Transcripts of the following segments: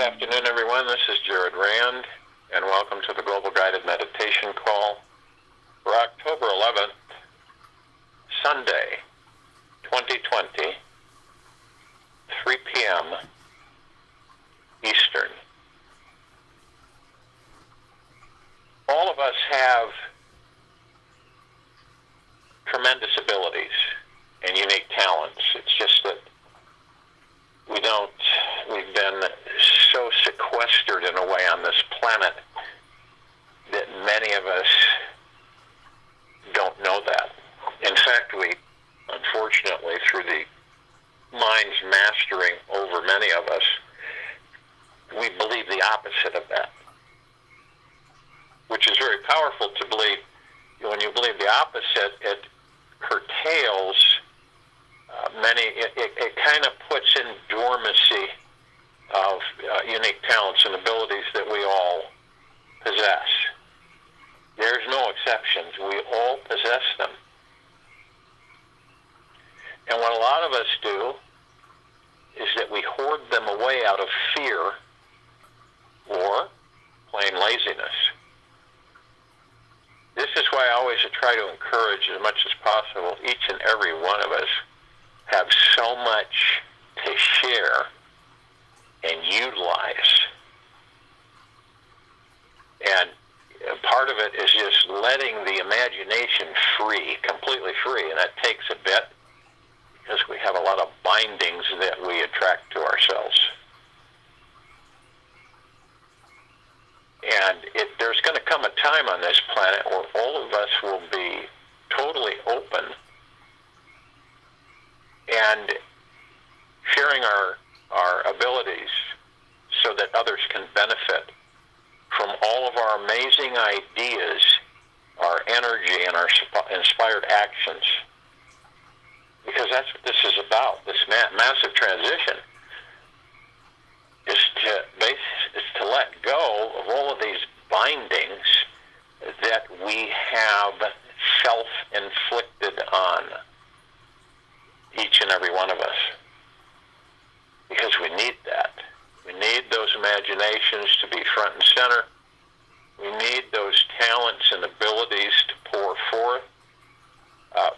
afternoon, everyone. This is Jared Rand, and welcome to the Global Guided Meditation Call for October 11th, Sunday, 2020, 3 p.m. Eastern. All of us have tremendous abilities and unique talents. It's just that we've been so sequestered in a way on this planet that many of us don't know that. In fact, we, unfortunately, through the mind's mastering over many of us, we believe the opposite of that, which is very powerful to believe. When you believe the opposite, it curtails it kind of puts in dormancy of unique talents and abilities that we all possess. There's no exceptions. We all possess them. And what a lot of us do is that we hoard them away out of fear or plain laziness. This is why I always try to encourage as much as possible, each and every one of us have so much to share and utilize. And part of it is just letting the imagination free, completely free, and that takes a bit because we have a lot of bindings that we attract to ourselves. And there's going to come a time on this planet where all of us will be totally open and sharing our abilities so that others can benefit from all of our amazing ideas, our energy, and our inspired actions. Because that's what this is about. This massive transition is to let go of all of these bindings that we have self-inflicted on each and every one of us. Because we need that. We need those imaginations to be front and center. We need those talents and abilities to pour forth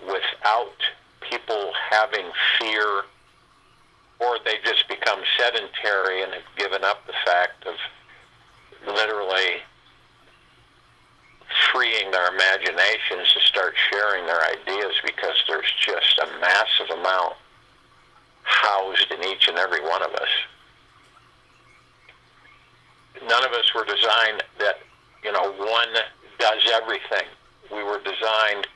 without people having fear, or they just become sedentary and have given up the fact of literally freeing their imaginations to start sharing their ideas, because there's just a massive amount housed in each and every one of us. None of us were designed that, one does everything. We were designed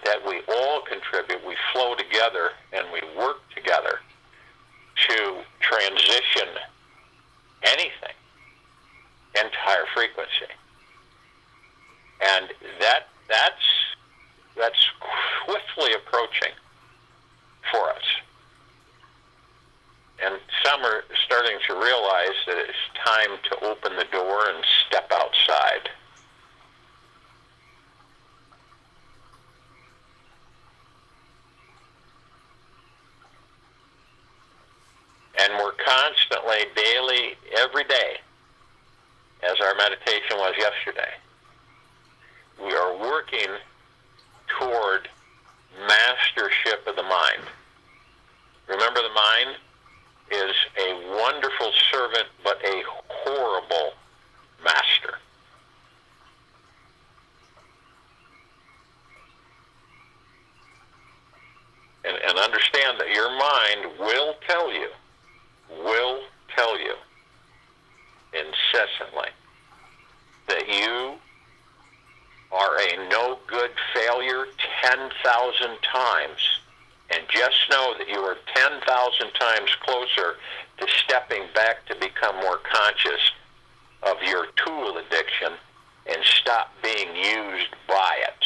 that we all contribute, we flow together, and we work together to transition anything into higher frequency. And that's swiftly approaching for us. And some are starting to realize that it's time to open the door and step outside. And we're constantly, daily, every day, as our meditation was yesterday, we are working toward mastership of the mind. Remember, the mind is a wonderful servant, but a horrible master. And understand that your mind will tell you incessantly that you are a no-good failure 10,000 times. And just know that you are 10,000 times closer to stepping back to become more conscious of your tool addiction and stop being used by it.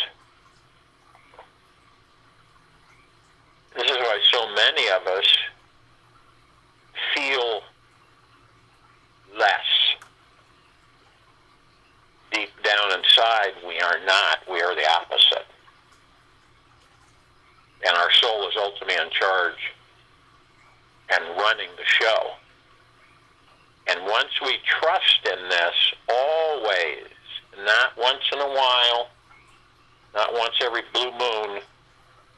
This is why so many of us feel less. Deep down inside, we are not. We are the opposite. And our soul is ultimately in charge and running the show. And And once we trust in this, always, not once in a while, not once every blue moon,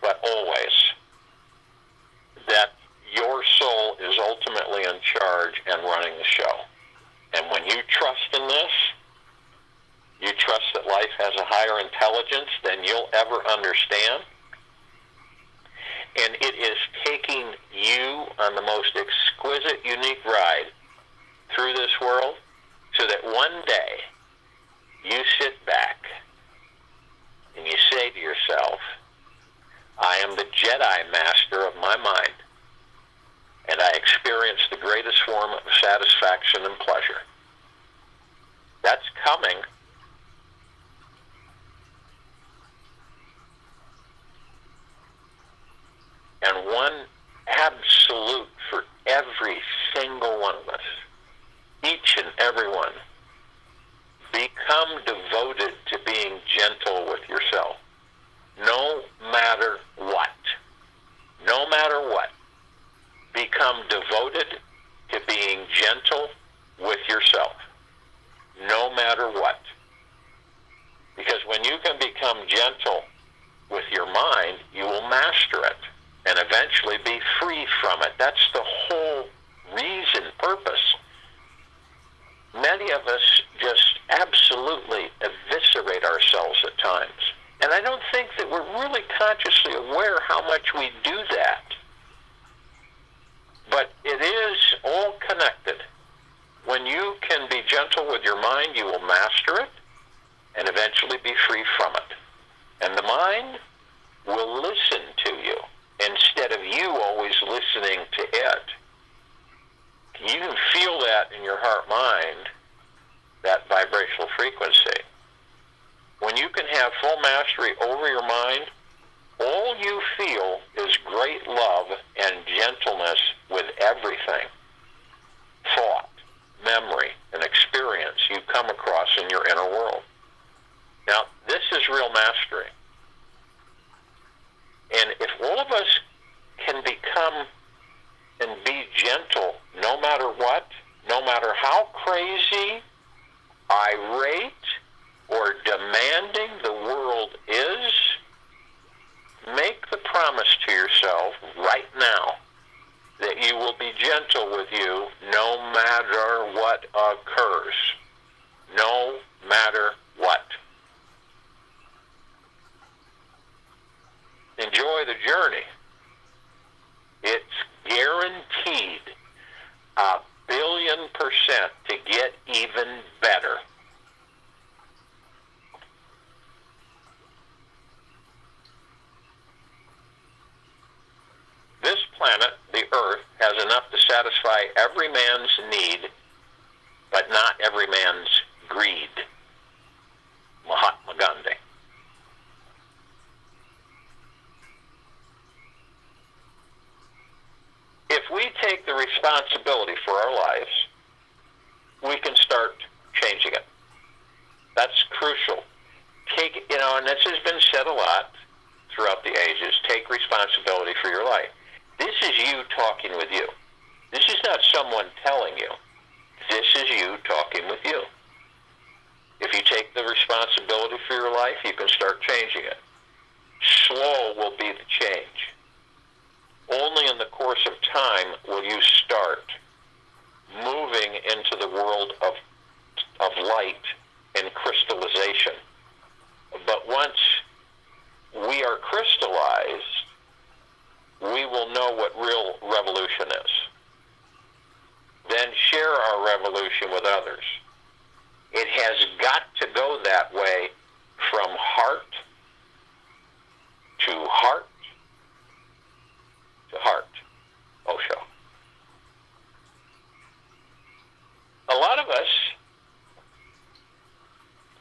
but always, that your soul is ultimately in charge and running the show. And when you trust in this, you trust that life has a higher intelligence than you'll ever understand, and it is taking you on the most exquisite, unique ride through this world, so that one day you sit back and you say to yourself, I am the Jedi Master of my mind, and I experience the greatest form of satisfaction and pleasure. That's coming. And one absolute for every single one of us, each and every one, become devoted to being gentle with yourself. No matter what. No matter what. Become devoted to being gentle with yourself. No matter what. Because when you can become gentle with your mind, you will master it and eventually be free from it. That's the whole reason, purpose. Many of us just absolutely eviscerate ourselves at times. And I don't think that we're really consciously aware how much we do that. But it is all connected. When you can be gentle with your mind, you will master it and eventually be free from it. And the mind will listen to you instead of you always listening to it. You can feel that in your heart-mind, that vibrational frequency. When you can have full mastery over your mind, all you feel is great love and gentleness with everything. Thought, memory, and experience you come across in your inner world. Now, this is real mastery. And if all of us can become and be gentle no matter what, no matter how crazy, irate, or demanding the world is, make the promise to yourself right now that you will be gentle with you no matter what occurs. No matter what. Enjoy the journey. It's guaranteed 1,000,000,000% to get even better. This planet, the Earth, has enough to satisfy every man's need, but not every man's greed. Mahatma Gandhi. If we take the responsibility for our lives, we can start changing it. That's crucial. And this has been said a lot throughout the ages, take responsibility for your life. This is you talking with you. This is not someone telling you. This is you talking with you. If you take the responsibility for your life, you can start changing it. Slow will be the change. Only in the course of time will you start moving into the world of light and crystallization. But once we are crystallized, we will know what real revolution is. Then share our revolution with others. It has got to go that way from heart to heart to heart. Osho. A lot of us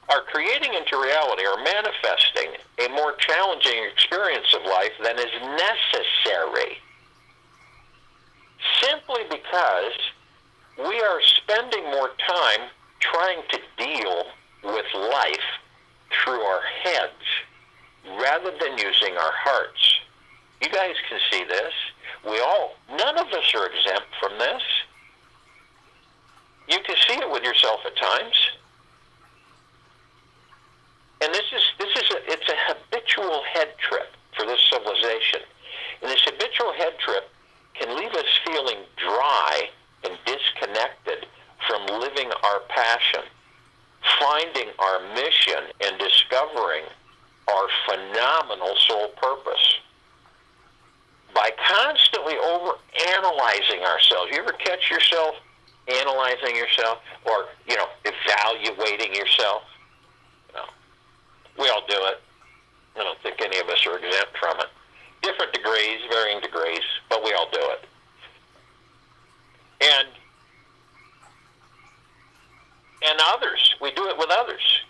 are creating into reality or manifesting a more challenging experience of life than is necessary, simply because we are spending more time trying to deal with life through our heads rather than using our hearts. You guys can see this. None of us are exempt from this. You can see it with yourself at times. And it's a habitual head trip for this civilization. And this habitual head trip can leave us feeling dry and disconnected from living our passion, finding our mission, and discovering our phenomenal soul purpose. By constantly over-analyzing ourselves. You ever catch yourself analyzing yourself or, evaluating yourself? No. We all do it. I don't think any of us are exempt from it. Different degrees, varying degrees, but we all do it. And others, we do it with others.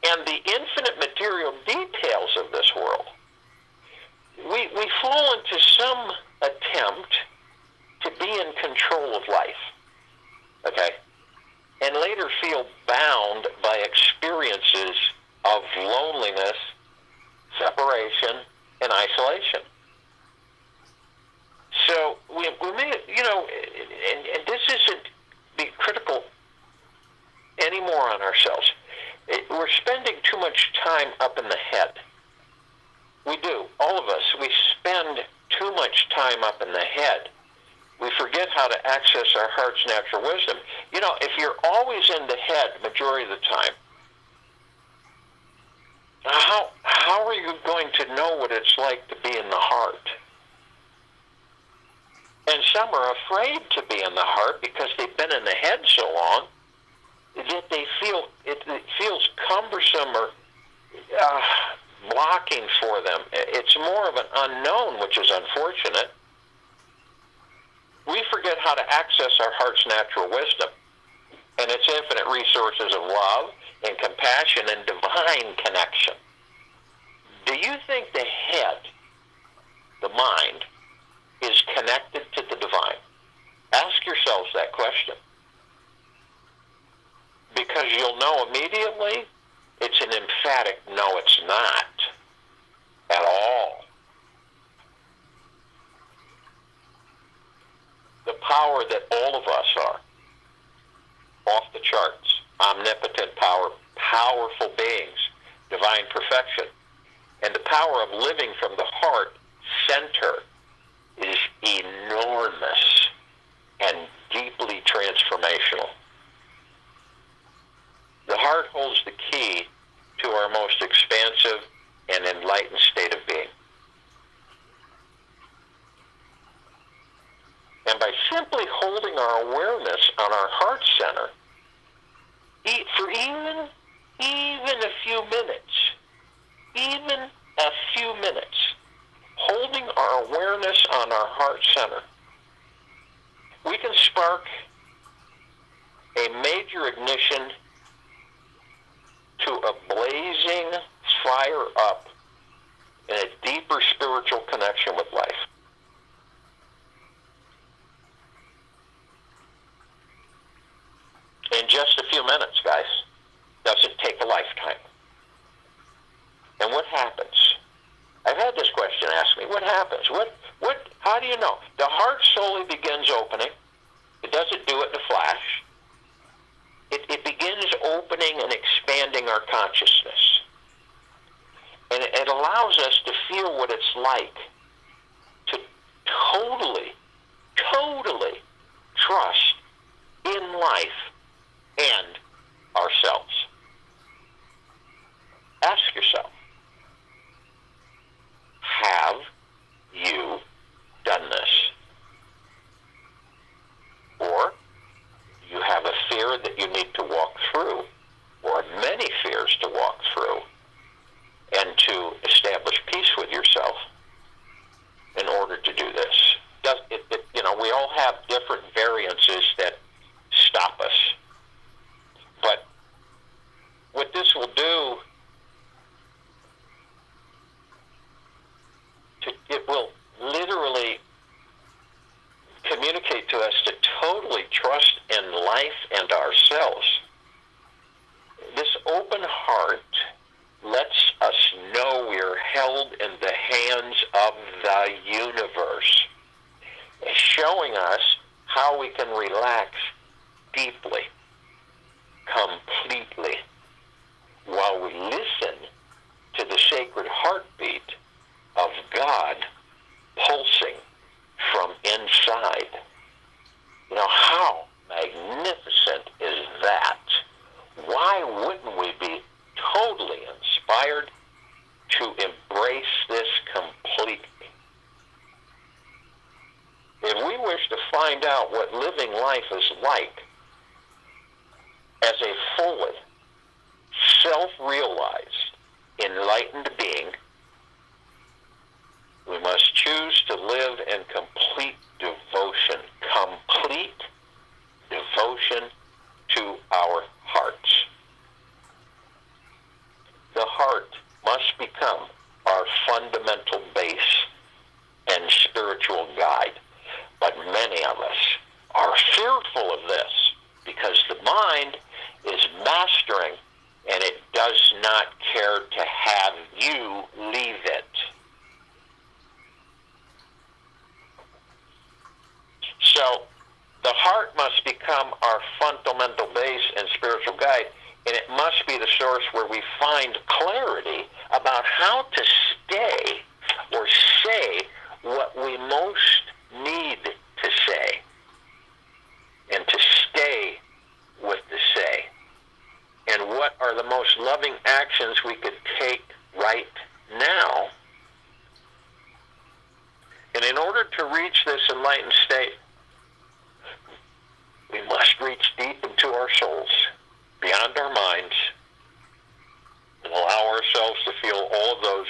And the infinite material details of this world, we fall into some attempt to be in control of life, okay? And later feel bound by experiences of loneliness, separation, and isolation. So we may, and this isn't be critical anymore on ourselves. We're spending too much time up in the head. We do. All of us. We spend too much time up in the head. We forget how to access our heart's natural wisdom. If you're always in the head majority of the time, how are you going to know what it's like to be in the heart? And some are afraid to be in the heart because they've been in the head so long that they feel it feels cumbersome or blocking for them. It's more of an unknown, which is unfortunate. We forget how to access our heart's natural wisdom and its infinite resources of love and compassion and divine connection. Do you think the head, the mind, is connected to the divine? Ask yourselves that question. Because you'll know immediately it's an emphatic no, it's not at all. The power that all of us are, off the charts, omnipotent power, powerful beings, divine perfection, and the power of living from the heart center is enormous and deeply transformational. The heart holds the key to our most expansive and enlightened state of being. And by simply holding our awareness on our heart center, for even a few minutes, holding our awareness on our heart center, we can spark a major ignition to a blazing fire up in a deeper spiritual connection with life. In just a few minutes, guys. Doesn't take a lifetime. And what happens? I've had this question asked me. What happens? How do you know? The heart slowly begins opening. It doesn't do it in a flash. It begins opening and expanding our consciousness. And it allows us to feel what it's like to totally trust in life and ourselves. Ask yourself, have you done this? Or you have a fear that you need to walk through, or many fears to walk through, and to establish peace with yourself in order to do this. We all have different variances that stop us. But what this will do, it will literally communicate to us to totally trust in life and ourselves. This open heart lets us know we're held in the hands of the universe, showing us how we can relax deeply, completely, while we listen to the sacred heartbeat of God pulsing from inside. How magnificent is that? Why wouldn't we be totally inspired to embrace this completely? If we wish to find out what living life is like as a fully self-realized, enlightened being, we must choose to live in complete devotion to our hearts. The heart must become our fundamental base and spiritual guide. But many of us are fearful of this because the mind is mastering and it does not care to have you leave it. So the heart must become our fundamental base and spiritual guide, and it must be the source where we find clarity about how to stay or say what we most need to say, and to stay with the say. And what are the most loving actions we could take right now? And in order to reach this enlightened state, we must reach deep into our souls, beyond our minds, and allow ourselves to feel all of those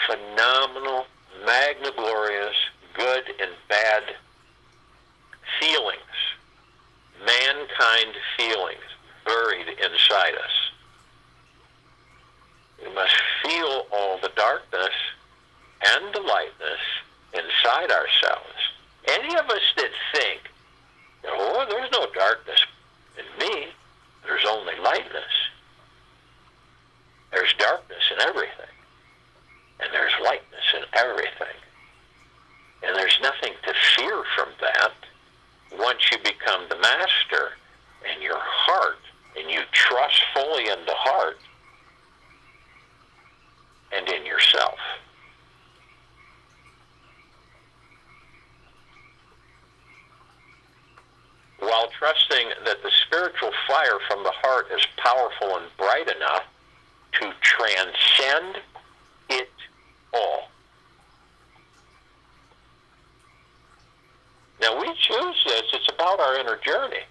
phenomenal, magna-glorious, good and bad feelings, mankind feelings, buried inside us. We must feel all the darkness and the lightness inside ourselves. Any of us that think, there's no darkness in me, there's only lightness. There's darkness in everything, and there's lightness in everything. And there's nothing to fear from that once you become the master in your heart, and you trust fully in the heart and in yourself. While trusting that the spiritual fire from the heart is powerful and bright enough to transcend it all. Now we choose this. It's about our inner journey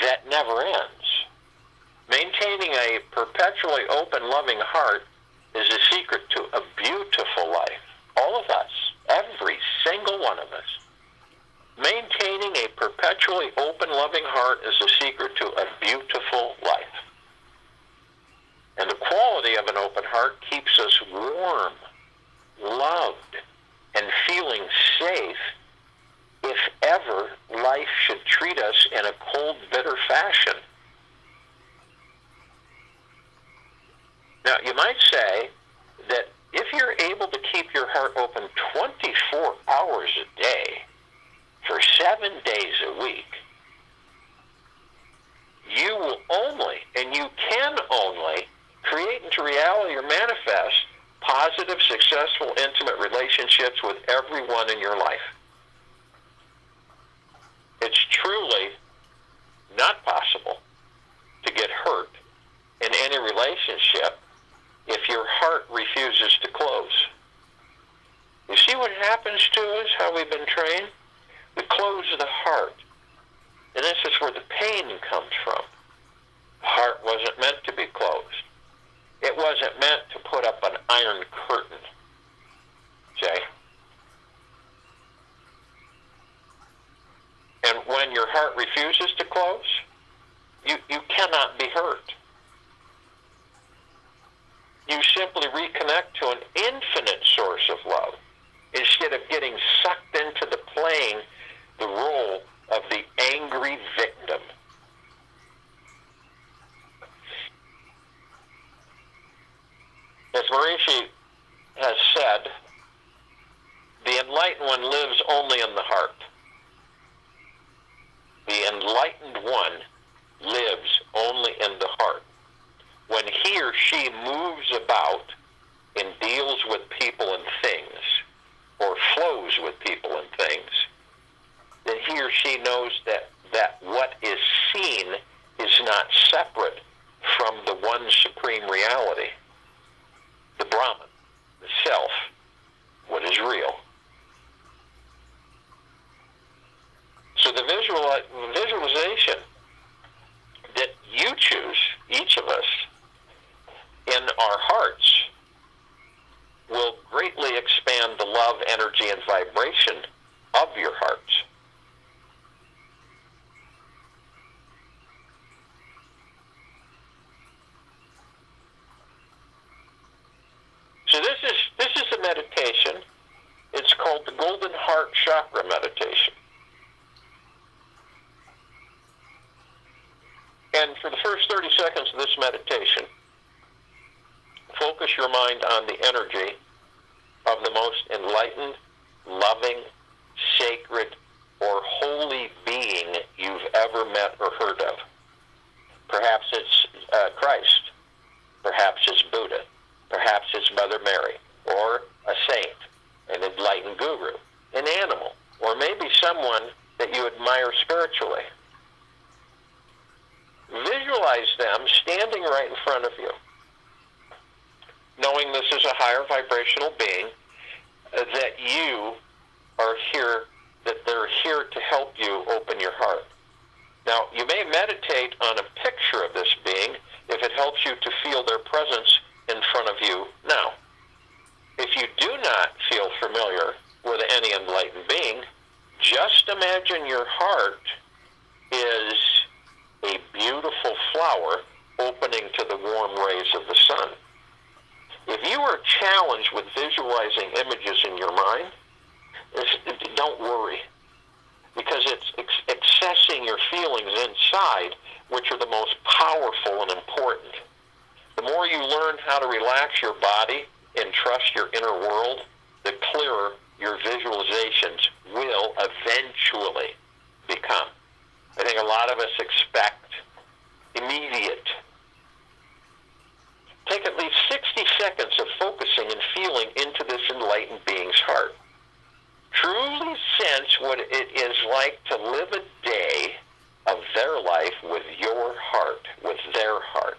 that never ends. Maintaining a perpetually open, loving heart is a secret to a beautiful life. All of us, every single one of us. Maintaining a perpetually open, loving heart is the secret to a beautiful life. And the quality of an open heart keeps us warm, loved, and feeling safe if ever life should treat us in a cold, bitter fashion. Now, you might say that if you're able to keep your heart open 24 hours a day for 7 days a week, you will only, and you can only, create into reality or manifest positive, successful, intimate relationships with everyone in your life. It's truly not possible to get hurt in any relationship if your heart refuses to close. You see what happens to us, how we've been trained? We close the heart. And this is where the pain comes from. The heart wasn't meant to be closed. It wasn't meant to put up an iron curtain. Okay? And when your heart refuses to close, you cannot be hurt. You simply reconnect to an infinite source of love instead of getting sucked into playing the role of the angry victim. As Maharishi has said, the enlightened one lives only in the heart. vibration of your hearts. So this is a meditation. It's called the Golden Heart Chakra meditation. And for the first 30 seconds of this meditation, focus your mind on the energy of the most enlightened, loving, sacred, or holy being you've ever met or heard of. Perhaps it's Christ. Perhaps it's Buddha. Perhaps it's Mother Mary, or a saint, an enlightened guru, an animal, or maybe someone that you admire spiritually. Visualize them standing right in front of you, knowing this is a higher vibrational being, that you are here, that they're here to help you open your heart. Now, you may meditate on a picture of this being if it helps you to feel their presence in front of you now. If you do not feel familiar with any enlightened being, just imagine your heart is a beautiful flower opening to the warm rays of the sun. If you are challenged with visualizing images in your mind, don't worry, because it's accessing your feelings inside, which are the most powerful and important. The more you learn how to relax your body and trust your inner world, the clearer your visualizations will eventually become. I think a lot of us expect immediate. Take at least 60 seconds of focusing and feeling into this enlightened being's heart. Truly sense what it is like to live a day of their life with your heart, with their heart.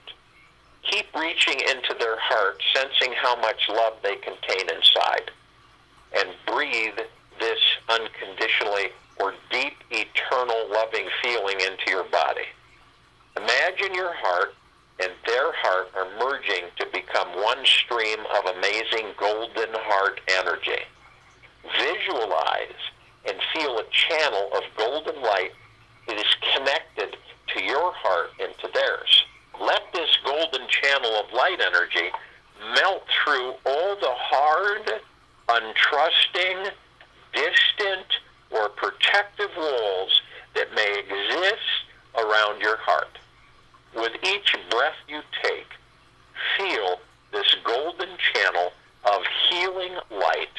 Keep reaching into their heart, sensing how much love they contain inside, and breathe this unconditionally or deep, eternal, loving feeling into your body. Imagine your heart and their heart are merging to become one stream of amazing golden heart energy. Visualize and feel a channel of golden light that is connected to your heart and to theirs. Let this golden channel of light energy melt through all the hard, untrusting, distant, or protective walls that may exist around your heart. With each breath you take, feel this golden channel of healing light.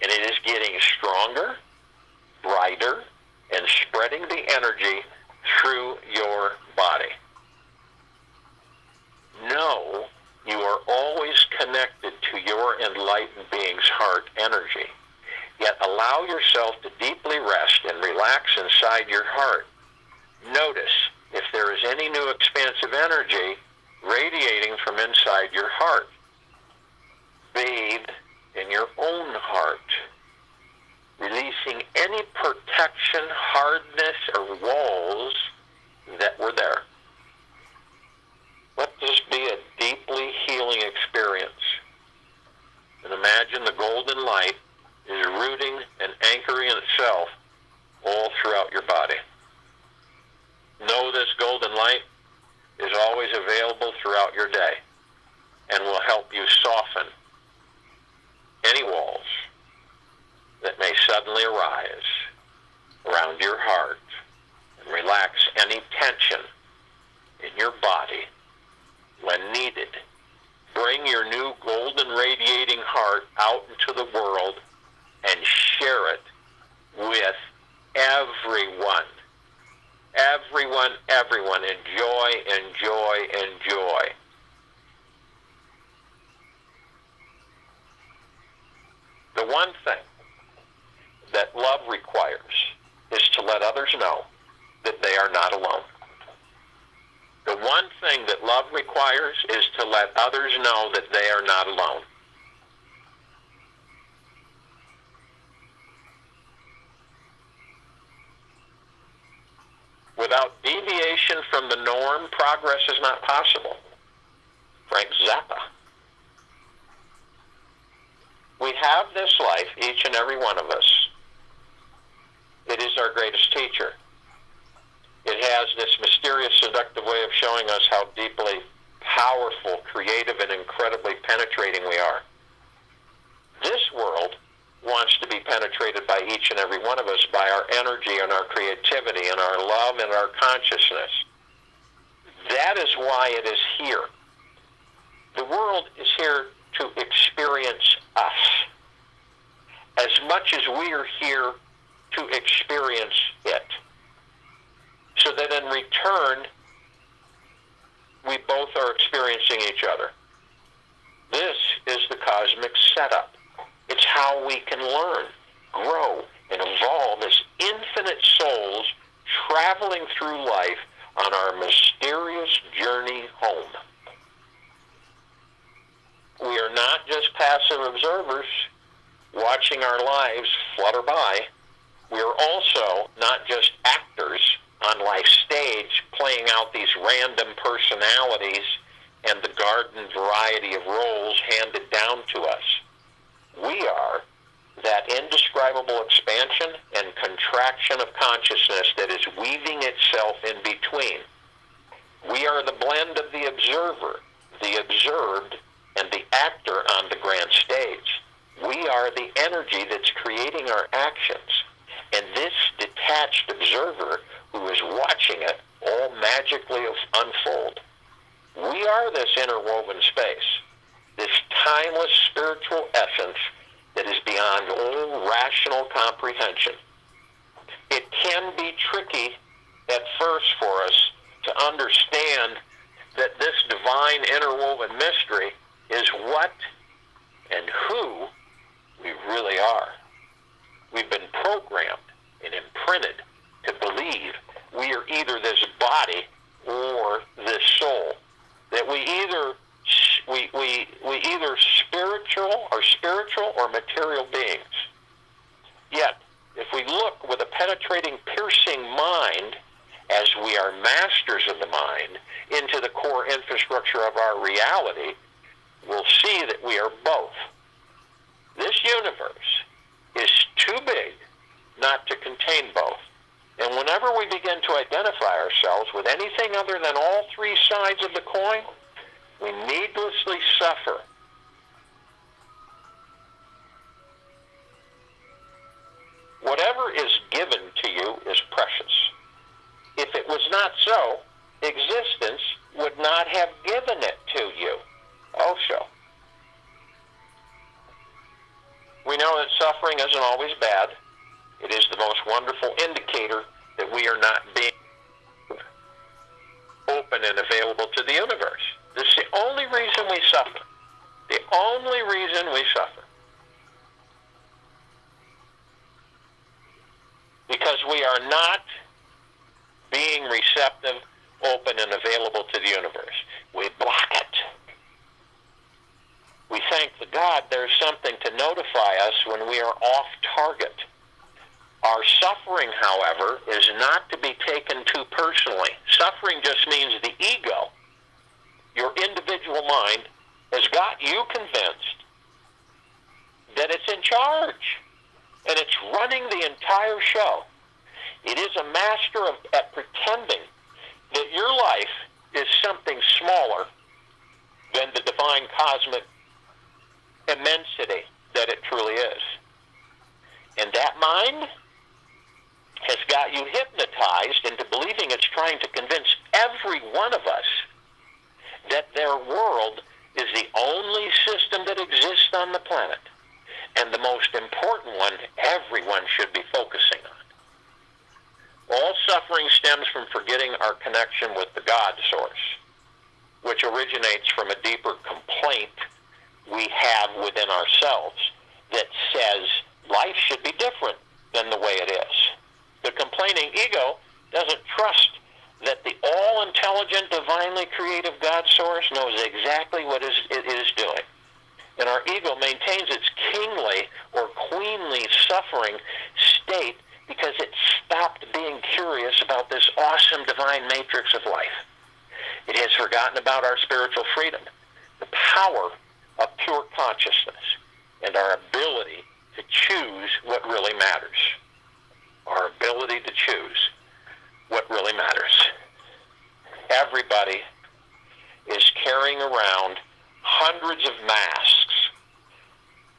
And it is getting stronger, brighter, and spreading the energy through your body. Know you are always connected to your enlightened being's heart energy. Yet allow yourself to deeply rest and relax inside your heart. Notice if there is any new expansive energy radiating from inside your heart. Bathe in your own heart, releasing any protection, hardness, or walls that were there. Let this be a deeply healing experience. And imagine the golden light is rooting and anchoring itself all throughout your body. Know this golden light is always available throughout your day and will help you soften any walls that may suddenly arise around your heart and relax any tension in your body when needed. Bring your new golden radiating heart out into the world and share it with everyone. Everyone. Enjoy. The one thing that love requires is to let others know that they are not alone. The one thing that love requires is to let others know that they are not alone. Without deviation from the norm, progress is not possible. Frank Zappa. have this life, each and every one of us, it is our greatest teacher. It has this mysterious, seductive way of showing us how deeply powerful, creative, and incredibly penetrating we are. This world wants to be penetrated by each and every one of us, by our energy and our creativity and our love and our consciousness. That is why it is here. The world is here to experience us, as much as we are here to experience it. So that in return, we both are experiencing each other. This is the cosmic setup. It's how we can learn, grow, and evolve as infinite souls traveling through life on our mysterious journey home. We are not just passive observers watching our lives flutter by. We are also not just actors on life's stage playing out these random personalities and the garden variety of roles handed down to us. We are that indescribable expansion and contraction of consciousness that is weaving itself in between. We are the blend of the observer, the observed, and the actor on the grand stage. We are the energy that's creating our actions. And this detached observer who is watching it all magically unfold. We are this interwoven space, this timeless spiritual essence that is beyond all rational comprehension. It can be tricky at first for us to understand that this divine interwoven mystery is what and who we really are. We've been programmed and imprinted to believe we are either this body or this soul. That we either spiritual or material beings. Yet, if we look with a penetrating, piercing mind, as we are masters of the mind, into the core infrastructure of our reality, we'll see that we are both. This universe is too big not to contain both. And whenever we begin to identify ourselves with anything other than all three sides of the coin, we needlessly suffer. Whatever is given to you is precious. If it was not so, existence would not have given it to you. Also, we know that suffering isn't always bad. It is the most wonderful indicator that we are not being open and available to the universe. This is the only reason we suffer. The only reason we suffer. Because we are not being receptive, open, and available to the universe. We block it. We thank the God there's something to notify us when we are off target. Our suffering, however, is not to be taken too personally. Suffering just means the ego, your individual mind, has got you convinced that it's in charge and it's running the entire show. It is a master at pretending that your life is something smaller than the divine cosmic immensity that it truly is. And that mind has got you hypnotized into believing it's trying to convince every one of us that their world is the only system that exists on the planet, and the most important one everyone should be focusing on. All suffering stems from forgetting our connection with the God source, which originates from a deeper complaint we have within ourselves that says life should be different than the way it is. The complaining ego doesn't trust that the all-intelligent, divinely creative God source knows exactly what it is doing. And our ego maintains its kingly or queenly suffering state because it stopped being curious about this awesome divine matrix of life. It has forgotten about our spiritual freedom, the power of pure consciousness, and our ability to choose what really matters. Our ability to choose what really matters. Everybody is carrying around hundreds of masks.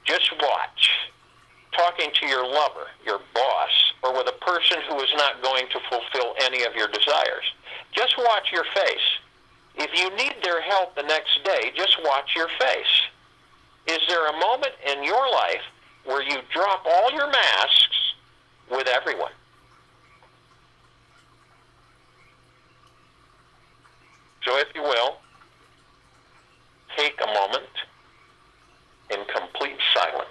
Just watch. Talking to your lover, your boss, or with a person who is not going to fulfill any of your desires. Just watch your face. If you need their help the next day, just watch your face. Is there a moment in your life where you drop all your masks with everyone? So if you will, take a moment in complete silence.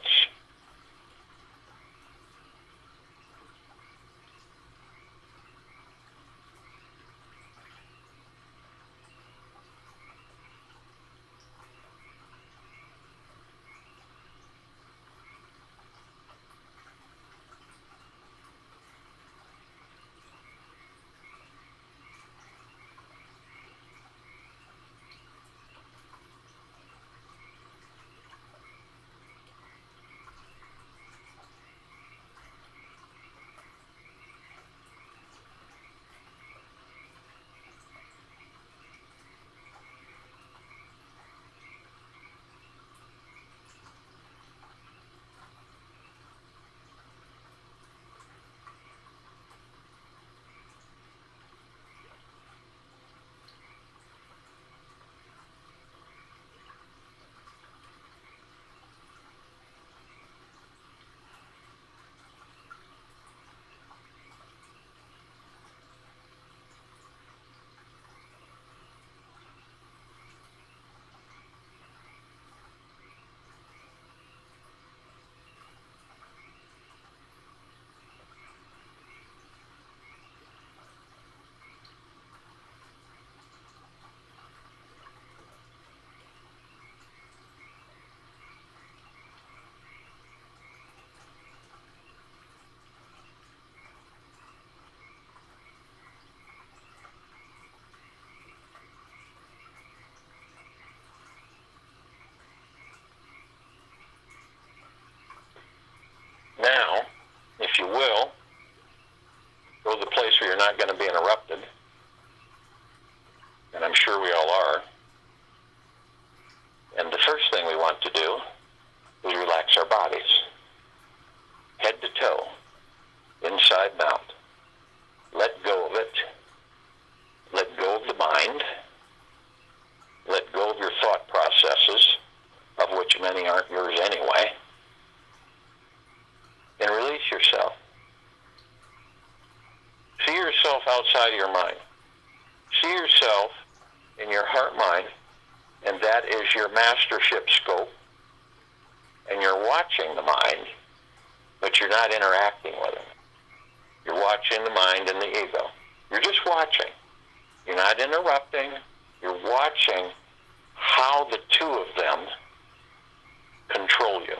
Now, if you will, go to the place where you're not going to be interrupted, and I'm sure we all are. And the first thing we want to do is relax our bodies, head to toe, inside and out. Let go of it. Let go of the mind. Let go of your thought processes, of which many aren't yours anyway. And release yourself. See yourself outside of your mind. See yourself in your heart-mind, and that is your mastership scope. And you're watching the mind, but you're not interacting with it. You're watching the mind and the ego. You're just watching. You're not interrupting. You're watching how the two of them control you.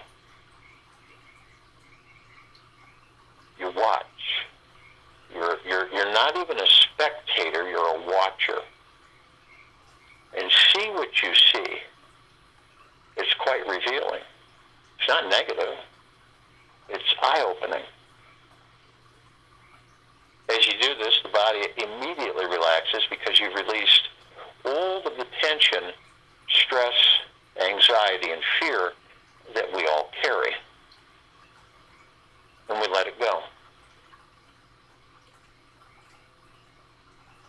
You watch. You're not even a spectator, you're a watcher. And see what you see. It's quite revealing. It's not negative. It's eye-opening. As you do this, the body immediately relaxes because you've released all of the tension, stress, anxiety, and fear that we all carry. And we let it go.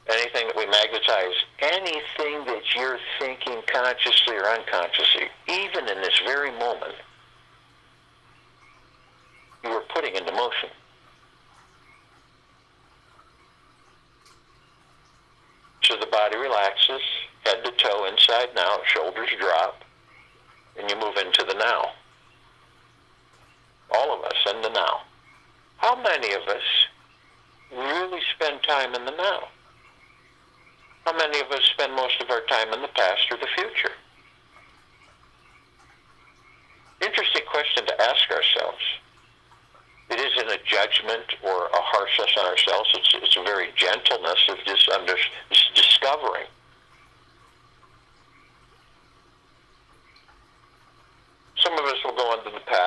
Anything that we magnetize, anything that you're thinking consciously or unconsciously, even in this very moment, you are putting into motion. So the body relaxes, head to toe, inside and out, shoulders drop, and you move into the now. All of us in the now. How many of us really spend time in the now? How many of us spend most of our time in the past or the future? Interesting question to ask ourselves. It isn't a judgment or a harshness on ourselves. It's a very gentleness of just discovering. Some of us will go into the past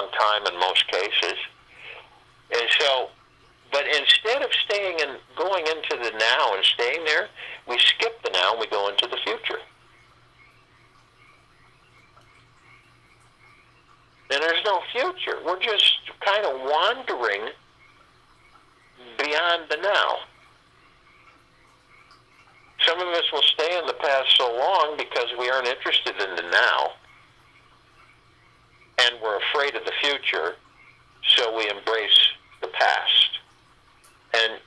long time in most cases. And so, but instead of staying and going into the now and staying there, we skip the now and we go into the future. And there's no future. We're just kind of wandering beyond the now. Some of us will stay in the past so long because we aren't interested in the now, and we're afraid of the future, so we embrace the past. And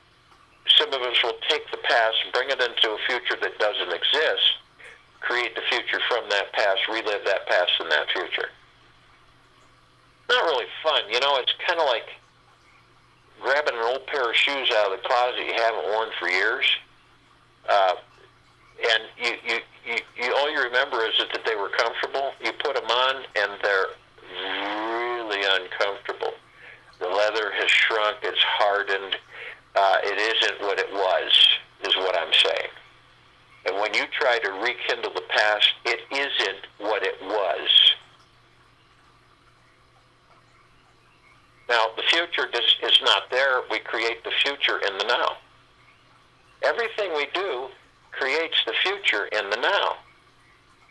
some of us will take the past, bring it into a future that doesn't exist, create the future from that past, relive that past and that future. Not really fun. You know, it's kind of like grabbing an old pair of shoes out of the closet you haven't worn for years. And you all you remember is that they were comfortable. You put them on, and they're really uncomfortable. The leather has shrunk. It's hardened. It isn't what it was, is what I'm saying. And when you try to rekindle the past, it isn't what it was. Now, the future is not there. We create the future in the now. Everything we do creates the future in the now.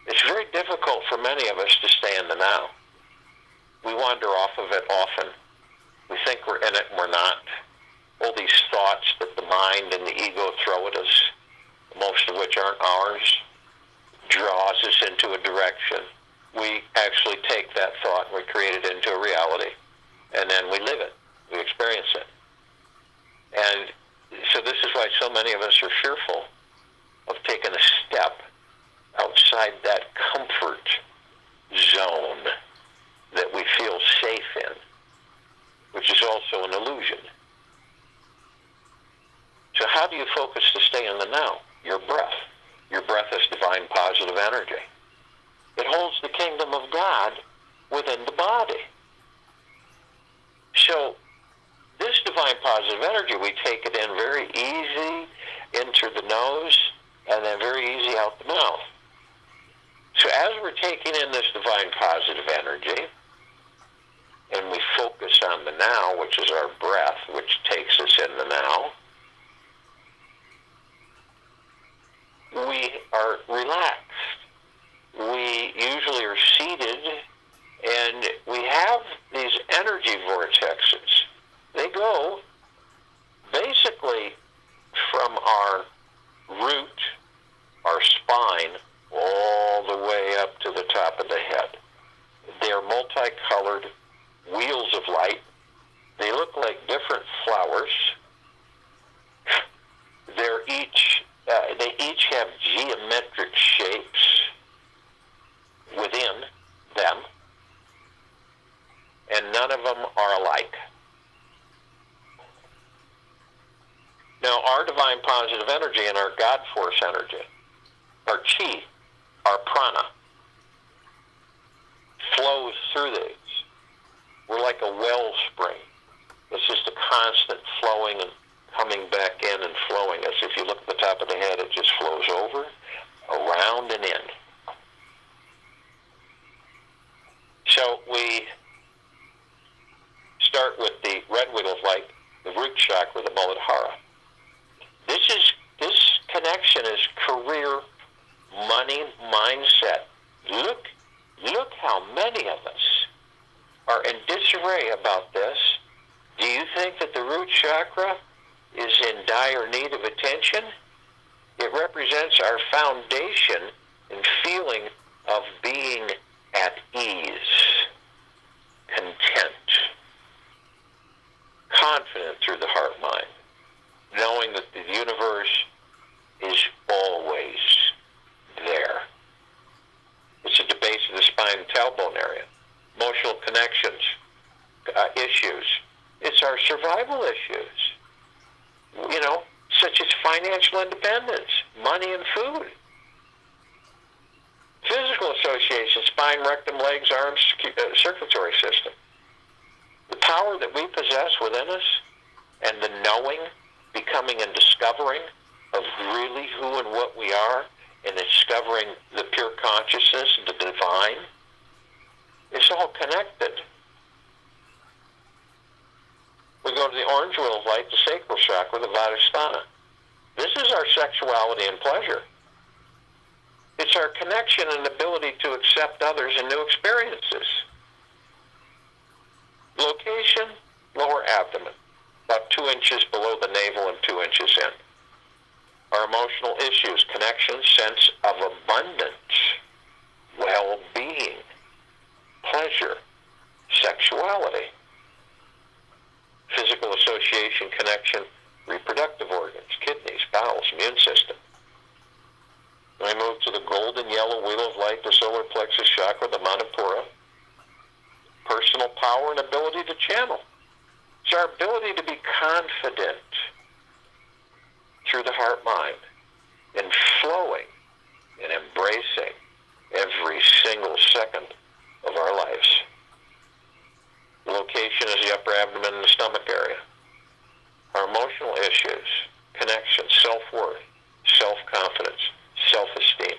It's very difficult for many of us to stay in the now. We wander off of it often. We think we're in it and we're not. All these thoughts that the mind and the ego throw at us, most of which aren't ours, draws us into a direction. We actually take that thought and we create it into a reality. And then we live it. We experience it. And so this is why so many of us are fearful of taking a step outside that comfort zone that we feel safe in, which is also an illusion. So how do you focus to stay in the now? Your breath. Your breath is divine positive energy. It holds the kingdom of God within the body. So this divine positive energy, we take it in very easy into the nose and then very easy out the mouth. So as we're taking in this divine positive energy, and we focus on the now, which is our breath, which takes us in the now, we are relaxed. We usually are seated, and we have these energy vortexes. They go basically from our root, our spine, all the way up to the top of the head. They're multicolored wheels of light. They look like different flowers. They each have geometric shapes within them, and none of them are alike. Now, our divine positive energy and our God force energy, our chi, our prana, flows through these. We're like a wellspring. It's just a constant flowing and coming back in and flowing. As if you look at the top of the head, it just flows over, around, and in. So we start with the red wheel of light, the root chakra, the Muladhara. This connection is career, money, mindset. Look how many of us are in disarray about this. Do you think that the root chakra is in dire need of attention? It represents our foundation and feeling of being at ease, content, confident through the heart-mind, knowing that the universe is always there. It's at the base of the spine and tailbone area. Emotional connections, issues. It's our survival issues, such as financial independence, money and food. Physical association, spine, rectum, legs, arms, circulatory system. The power that we possess within us and the knowing, becoming and discovering of really who and what we are, and discovering the pure consciousness, the divine, it's all connected. We go to the orange wheel of light, the sacral chakra, the Vadhisthana. This is our sexuality and pleasure. It's our connection and ability to accept others and new experiences. Location, lower abdomen, about 2 inches below the navel and 2 inches in. Our emotional issues, connection, sense of abundance, well-being, pleasure, sexuality. Physical association, connection, reproductive organs, kidneys, bowels, immune system. We move to the golden yellow wheel of light, the solar plexus chakra, the Manipura. Personal power and ability to channel. It's our ability to be confident through the heart-mind and flowing and embracing every single second of our lives. The location is the upper abdomen and the stomach area. Our emotional issues, connection, self-worth, self-confidence, self-esteem.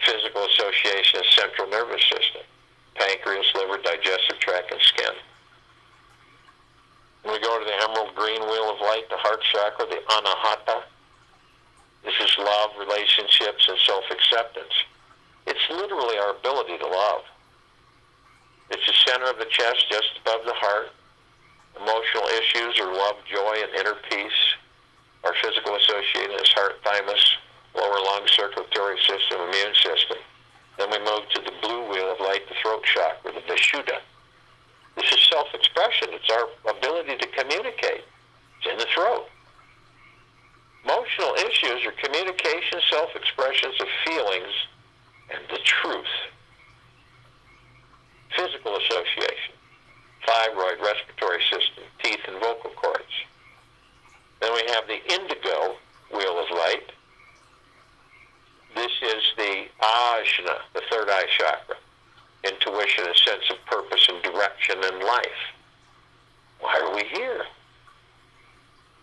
Physical association is central nervous system, pancreas, liver, digestive tract, and skin. We go to the emerald green wheel of light, the heart chakra, the Anahata. This is love, relationships, and self-acceptance. It's literally our ability to love. It's the center of the chest, just above the heart. Emotional issues are love, joy, and inner peace. Our physical association is heart, thymus, lower lung, circulatory system, immune system. Then we move to the blue wheel of light, the throat chakra, the Vishuddha. This is self-expression. It's our ability to communicate. It's in the throat. Emotional issues are communication, self-expressions of feelings, and the truth. Physical association, thyroid, respiratory system, teeth, and vocal cords. Then we have the indigo wheel of light. This is the ajna, the third eye chakra. Intuition, a sense of purpose and direction in life. Why are we here?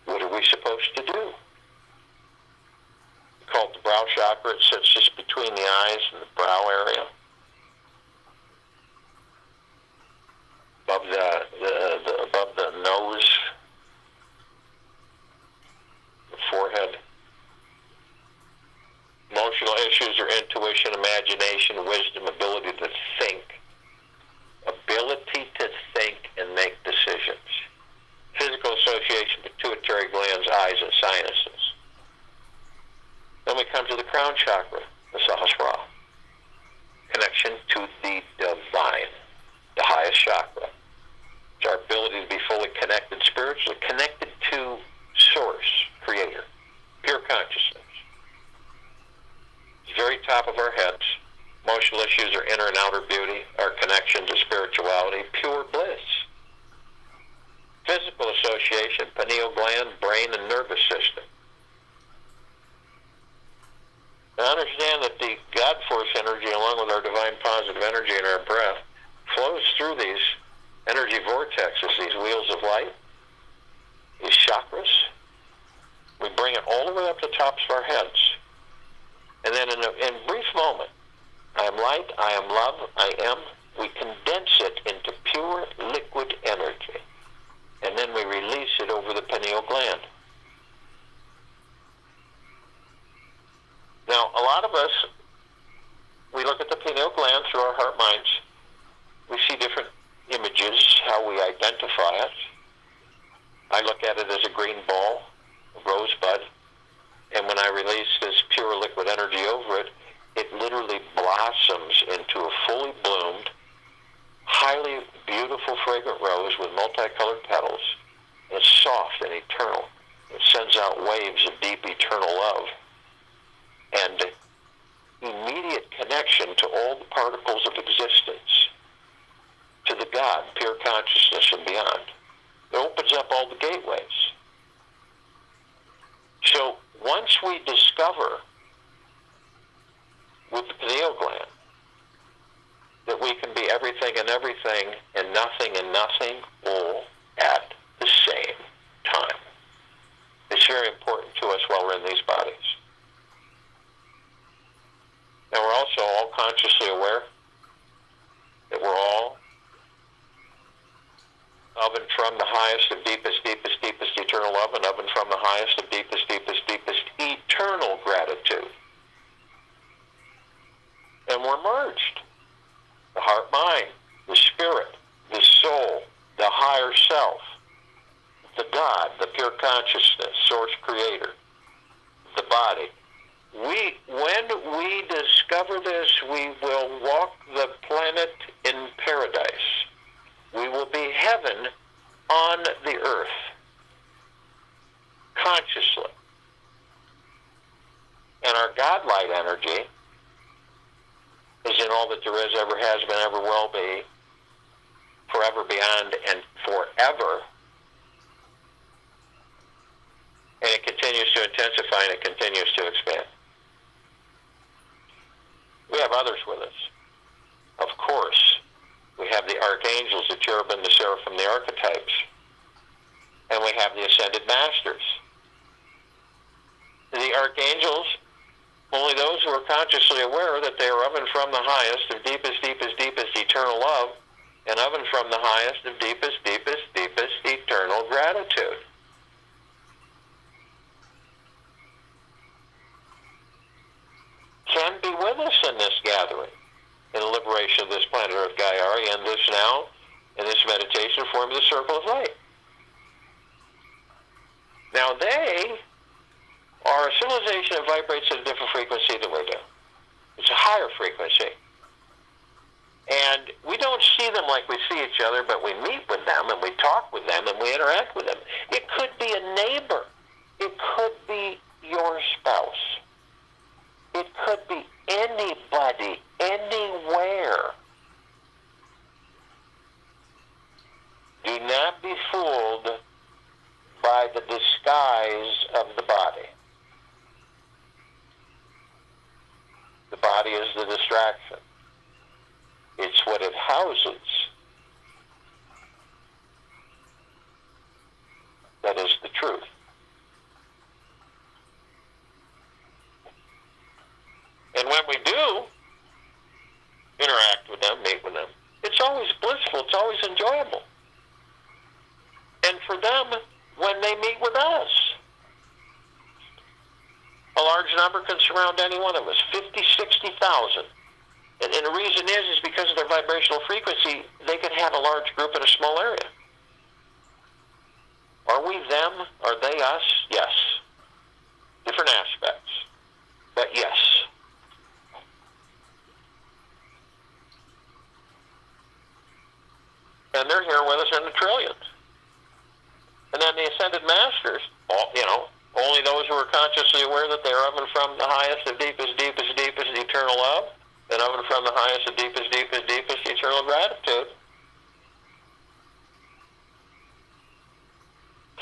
What are we supposed to do? We call it the brow chakra. It sits just between the eyes and the brow area. Above the nose, the forehead. Emotional issues are intuition, imagination, wisdom, ability to think. Ability to think and make decisions. Physical association, pituitary glands, eyes, and sinuses. Then we come to the crown chakra, the Sahasrara. Connection to the divine, the highest chakra. It's our ability to be fully connected spiritually, connected to Source, Creator, pure consciousness. It's the very top of our heads. Emotional issues are inner and outer beauty, our connection to spirituality, pure bliss. Physical association, pineal gland, brain, and nervous system. Now understand that the God force energy, along with our divine positive energy and our breath, flows through these energy vortexes, these wheels of light, these chakras. We bring it all the way up to the tops of our heads. And then in a brief moment, I am light, I am love, I am, we condense it into pure liquid energy. And then we release it over the pineal gland. Now, a lot of us, we look at the pineal gland through our heart minds. We see different images, how we identify it. I look at it as a green ball, a rosebud, and when I release this pure liquid energy over it, it literally blossoms into a fully bloomed, highly beautiful, fragrant rose with multicolored petals. And it's soft and eternal. It sends out waves of deep, eternal love. And immediate connection to all the particles of existence, to the God, pure consciousness, and beyond. It opens up all the gateways. So once we discover with the pineal gland that we can be everything and nothing all at the same time, it's very important to us while we're in these bodies. Now we're also all consciously aware that we're all of of and from the highest of deepest, deepest, deepest eternal love, and of and from the highest of deepest, deepest, deepest eternal gratitude. And we're merged. The heart-mind, the spirit, the soul, the higher self, the God, the pure consciousness, source creator, the body. When we discover this, we will walk the planet in paradise. We will be heaven on the earth, consciously. And our God-light energy is in all that there is, ever has been, ever will be, forever, beyond, and forever. And it continues to intensify and it continues to expand. We have others with us. Of course, we have the archangels, the cherubim, the seraphim, the archetypes. And we have the ascended masters. The archangels, only those who are consciously aware that they are of and from the highest of deepest, deepest, deepest eternal love, and of and from the highest of deepest, deepest, deepest eternal gratitude. Can be with us in this gathering, in the liberation of this planet Earth, Gaia, and this now, in this meditation, form of the circle of light. Now they are a civilization that vibrates at a different frequency than we do. It's a higher frequency. And we don't see them like we see each other, but we meet with them, and we talk with them, and we interact with them. It could be a neighbor. It could be your spouse. It could be anybody, anywhere. Do not be fooled by the disguise of the body. The body is the distraction. It's what it houses that is the truth. And when we do interact with them, meet with them, it's always blissful, it's always enjoyable. And for them, when they meet with us, a large number can surround any one of us, 50, 60,000. And the reason is because of their vibrational frequency, they can have a large group in a small area. Are we them? Are they us? Yes. Different aspects, but yes. And they're here with us in the trillions. And then the ascended masters, only those who are consciously aware that they are of and from the highest of deepest, deepest, deepest eternal love, and of and from the highest of deepest, deepest, deepest eternal gratitude,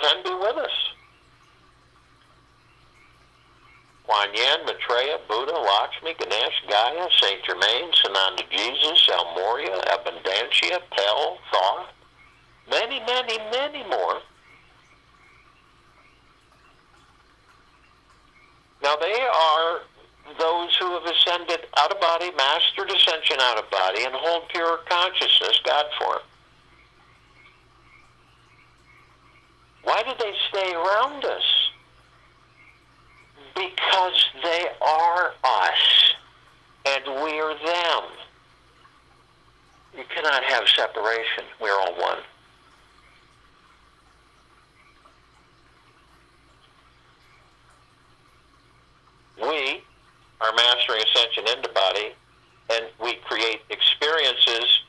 can be with us. Kuan Yin, Maitreya, Buddha, Lakshmi, Ganesh, Gaia, Saint Germain, Sananda Jesus, El Moria, Abundantia, Pel, Thoth, many, many, many more. Now they are those who have ascended out of body, mastered ascension out of body, and hold pure consciousness, God form. Why do they stay around us? Because they are us, and we are them. You cannot have separation. We're all one. We are mastering ascension into body, and we create experiences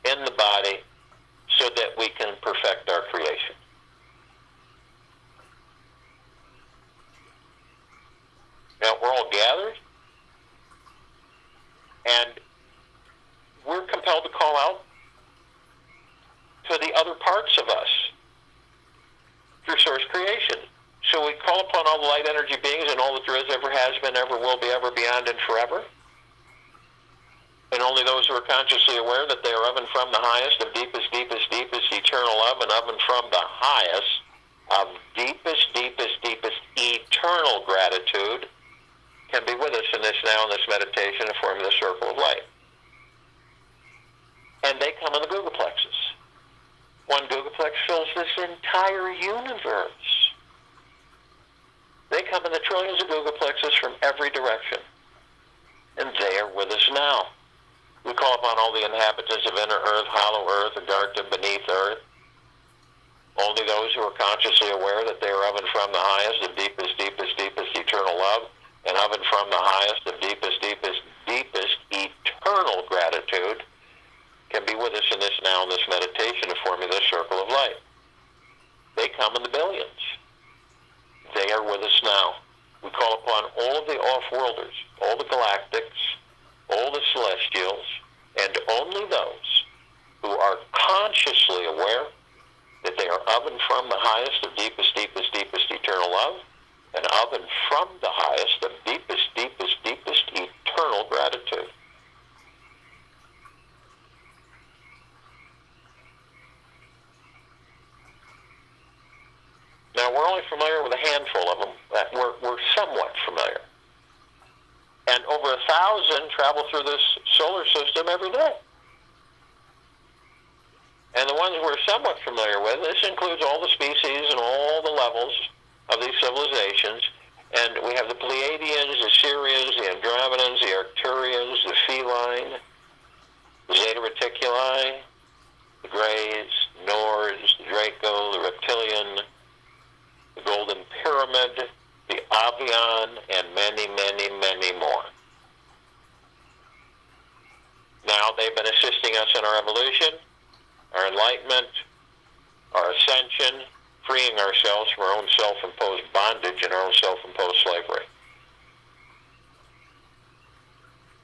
in the body so that we can perfect our creation. Now, we're all gathered, and we're compelled to call out to the other parts of us through source creation. So we call upon all the light energy beings and all that there is, ever has been, ever will be, ever beyond, and forever. And only those who are consciously aware that they are of and from the highest of deepest, deepest, deepest eternal love, and of and from the highest of deepest, deepest, deepest eternal gratitude can be with us in this now, in this meditation, and form the circle of light. And they come in the Google plexus. One gigaplex fills this entire universe. They come in the trillions of gigaplexes from every direction. And they are with us now. We call upon all the inhabitants of inner earth, hollow earth, and dark and beneath earth. Only those who are consciously aware that they are of and from the highest, the deepest, deepest, deepest eternal love, and of and from the highest, the deepest, deepest, deepest eternal gratitude, can be with us in this now, in this meditation, to form this circle of light. They come in the billions. They are with us now. We call upon all of the off-worlders, all the galactics, all the celestials, and only those who are consciously aware that they are of and from the highest of deepest, deepest, deepest eternal love, and of and from the highest of deepest, deepest, deepest eternal gratitude. Now, we're only familiar with a handful of them. We're somewhat familiar. And over 1,000 travel through this solar system every day. And the ones we're somewhat familiar with, this includes all the species and all the levels of these civilizations. And we have the Pleiadians, the Sirians, the Andromedans, the Arcturians, the Feline, the Zeta Reticuli, the Greys, the Nords, the Draco, the Reptilian, the Golden Pyramid, the Avian, and many, many, many more. Now, they've been assisting us in our evolution, our enlightenment, our ascension, freeing ourselves from our own self-imposed bondage and our own self-imposed slavery.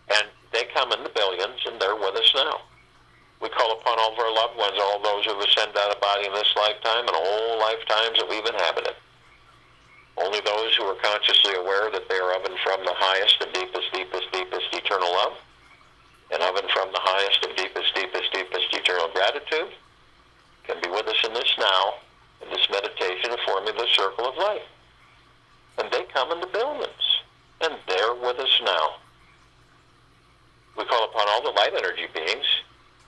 And they come in the billions, and they're with us now. We call upon all of our loved ones, all those who have ascended out of body in this lifetime and all lifetimes that we've inhabited. Only those who are consciously aware that they are of and from the highest and deepest, deepest, deepest eternal love, and of and from the highest and deepest, deepest, deepest eternal gratitude, can be with us in this now, in this meditation of forming the circle of light. And they come in the billions, and they're with us now. We call upon all the light energy beings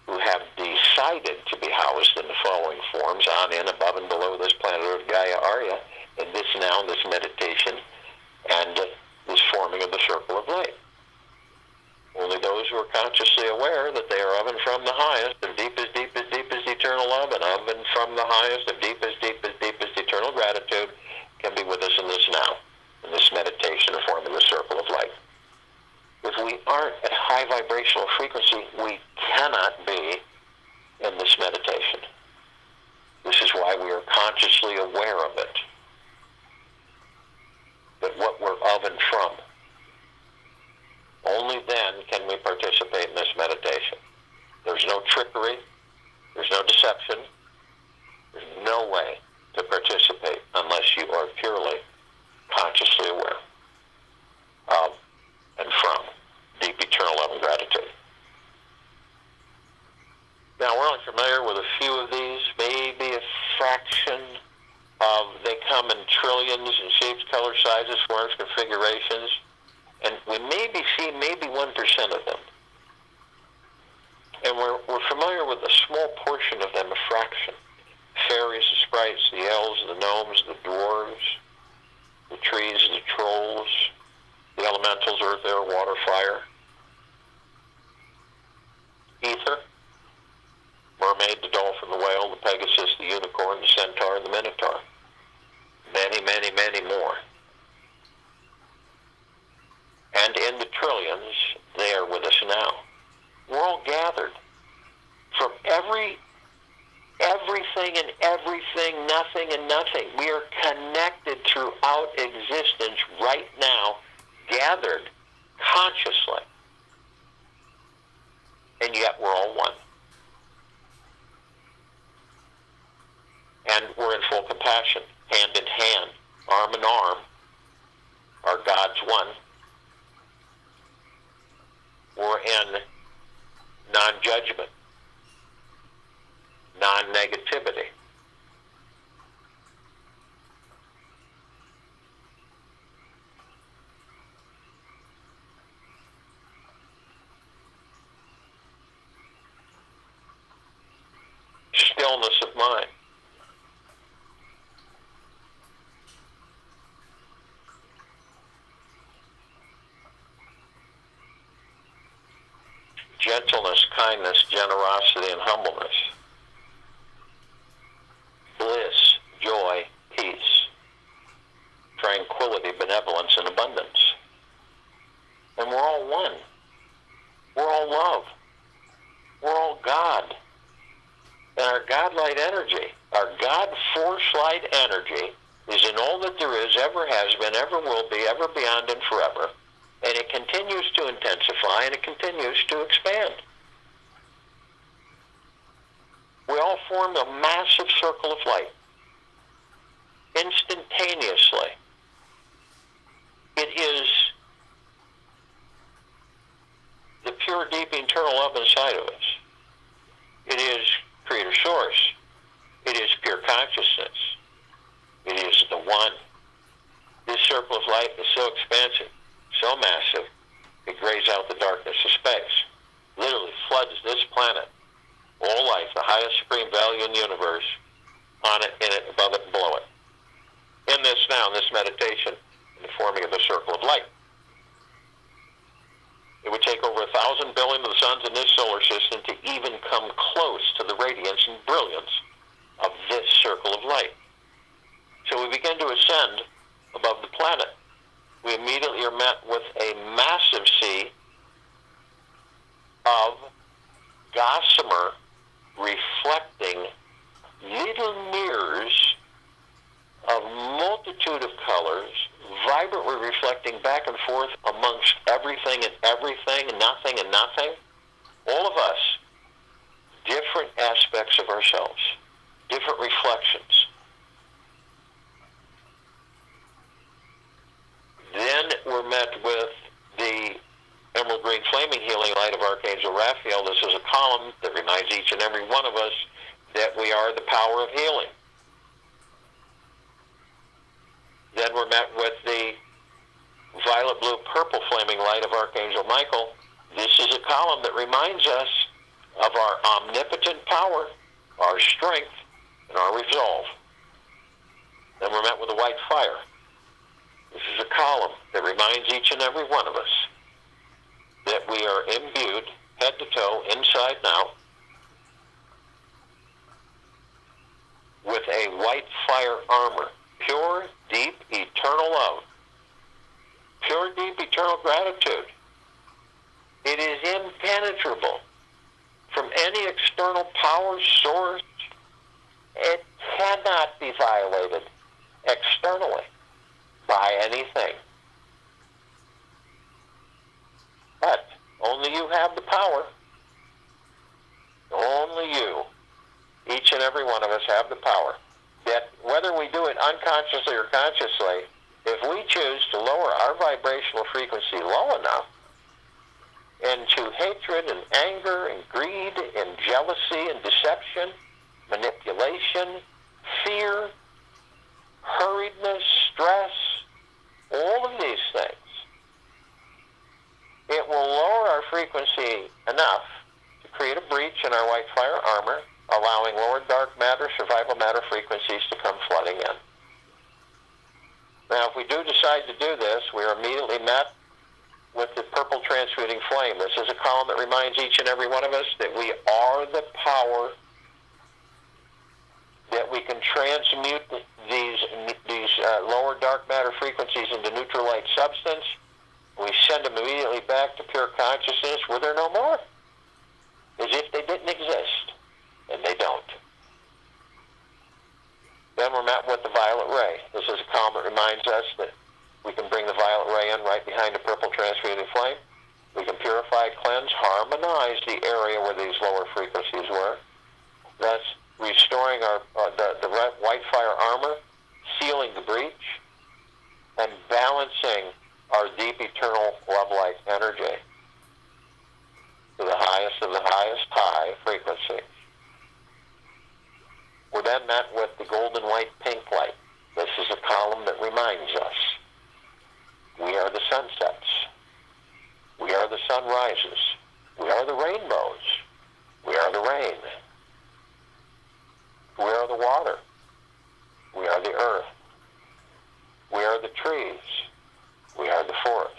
who have decided to be housed in the following forms, on, in, above, and below this planet Earth, Gaia, Arya, in this now, this meditation, and this forming of the circle of light. Only those who are consciously aware that they are of and from the highest of deepest, deepest, deepest eternal love, and of and from the highest of deepest, deepest, deepest eternal gratitude, can be with us in this now, in this meditation of forming the circle of light. If we aren't at high vibrational frequency, we cannot be in this meditation. This is why we are consciously aware of it. But what we're of and from. Only then can we participate in this meditation. There's no trickery. There's no deception. There's no way to participate unless you are purely consciously aware of and from deep eternal love and gratitude. Now, we're only familiar with a few of these, maybe a fraction of, they come in trillions in shapes, colors, sizes, forms, configurations, and we maybe see maybe 1% of them. And we're familiar with a small portion of them, a fraction. Fairies, the sprites, the elves, the gnomes, the dwarves, the trees, the trolls, the elementals, earth, air, water, fire, ether, mermaid, the dolphin, the whale, the pegasus, the unicorn, the centaur, and the minotaur. Many, many, many more. And in the trillions, they are with us now. We're all gathered from everything and everything, nothing and nothing. We are connected throughout existence right now, gathered consciously. And yet we're all one. And we're in full compassion, hand in hand, arm in arm, are God's one. We're in non-judgment, non-negativity. Stillness of mine. Gentleness, kindness, generosity, and humbleness. Bliss, joy, peace, tranquility, benevolence, and abundance. And we're all one. We're all love. We're all God. And our God-light energy, our God force-light energy, is in all that there is, ever has been, ever will be, ever beyond, and forever. And it continues to intensify, and it continues to expand. We all form a massive circle of light. Instantaneously. It is the pure, deep, eternal love inside of us. It is Creator Source. It is pure consciousness. It is the One. This circle of light is so expansive, so massive, it grays out the darkness of space. Literally floods this planet. All life, the highest supreme value in the universe, on it, in it, above it, and below it. In this now, in this meditation, in the forming of the circle of light. It would take over 1,000 billion of the suns in this solar system to even come close to the radiance and brilliance of this circle of light. So we begin to ascend above the planet. We immediately are met with a massive sea of gossamer reflecting little mirrors of multitude of colors, vibrantly reflecting back and forth amongst everything and everything, nothing and nothing. All of us, different aspects of ourselves, different reflections. Then we're met with the emerald green flaming healing light of Archangel Raphael. This is a column that reminds each and every one of us that we are the power of healing. Then we're met with the violet, blue, purple flaming light of Archangel Michael. This is a column that reminds us of our omnipotent power, our strength, and our resolve. Then we're met with a white fire. This is a column that reminds each and every one of us that we are imbued, head to toe, inside and out, with a white fire armor. Pure, deep, eternal love. Pure, deep, eternal gratitude. It is impenetrable from any external power source. It cannot be violated externally by anything. But only you have the power. Only you, each and every one of us, have the power. That whether we do it unconsciously or consciously, if we choose to lower our vibrational frequency low enough into hatred and anger and greed and jealousy and deception, manipulation, fear, hurriedness, stress, all of these things, it will lower our frequency enough to create a breach in our white fire armor, allowing lower dark matter, survival matter frequencies to come flooding in. Now, if we do decide to do this, we are immediately met with the purple transmuting flame. This is a column that reminds each and every one of us that we are the power, that we can transmute these lower dark matter frequencies into neutral light substance. We send them immediately back to pure consciousness where they're no more, as if they didn't exist. And they don't. Then we're met with the violet ray. This is a column that reminds us that we can bring the violet ray in right behind the purple transmuting flame. We can purify, cleanse, harmonize the area where these lower frequencies were, thus restoring the white fire armor, sealing the breach, and balancing our deep eternal love light energy to the highest of the highest high frequency. We're then met with the golden white pink light. This is a column that reminds us we are the sunsets. We are the sunrises. We are the rainbows. We are the rain. We are the water. We are the earth. We are the trees. We are the forest.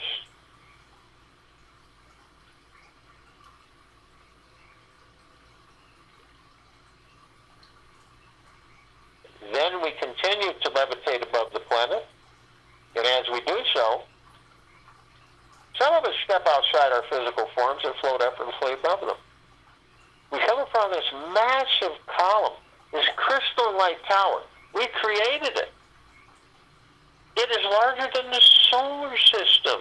Then we continue to levitate above the planet, and as we do so, some of us step outside our physical forms and float effortlessly above them. We come upon this massive column, this crystalline light tower. We created it. It is larger than the solar system.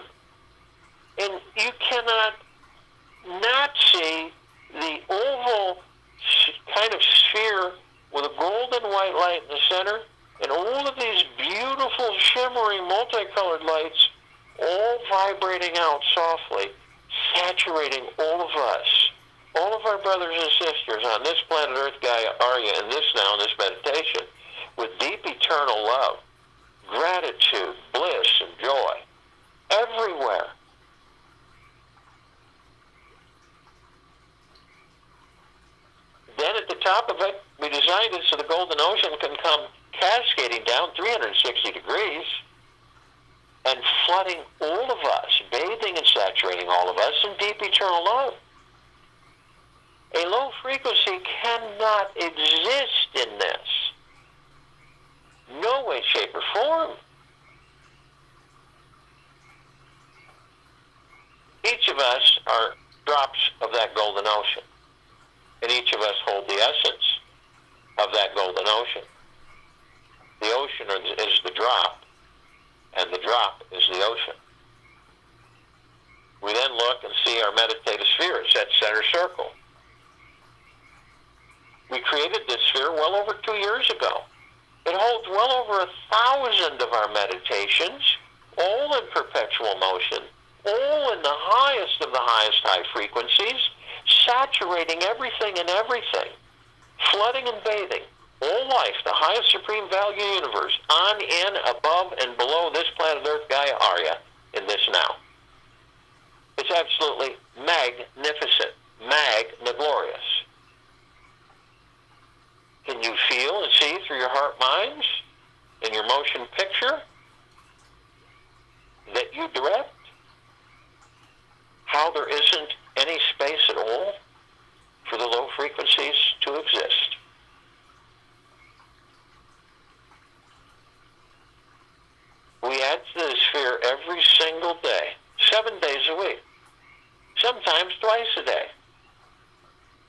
And you cannot not see the oval kind of sphere with a golden white light in the center, and all of these beautiful, shimmering, multicolored lights all vibrating out softly, saturating all of us, all of our brothers and sisters on this planet Earth, Gaia, Arya, and this now in this meditation, with deep eternal love, gratitude, bliss, and joy, everywhere. Then at the top of it, we designed it so the golden ocean can come cascading down 360 degrees and flooding all of us, bathing and saturating all of us in deep eternal love. A low frequency cannot exist in this. No way, shape, or form. Each of us are drops of that golden ocean. And each of us hold the essence of that golden ocean. The ocean is the drop, and the drop is the ocean. We then look and see our meditative sphere. It's that center circle. We created this sphere well over 2 years ago. It holds well over 1,000 of our meditations, all in perpetual motion, all in the highest of the highest high frequencies, saturating everything and everything, flooding and bathing all life, the highest supreme value universe, on, in, above, and below this planet Earth, Gaia, Arya, in this now. It's absolutely magnificent, magna-glorious. Can you feel and see through your heart minds in your motion picture that you direct how there isn't any space at all for the low frequencies to exist? We add to the sphere every single day, 7 days a week, sometimes twice a day.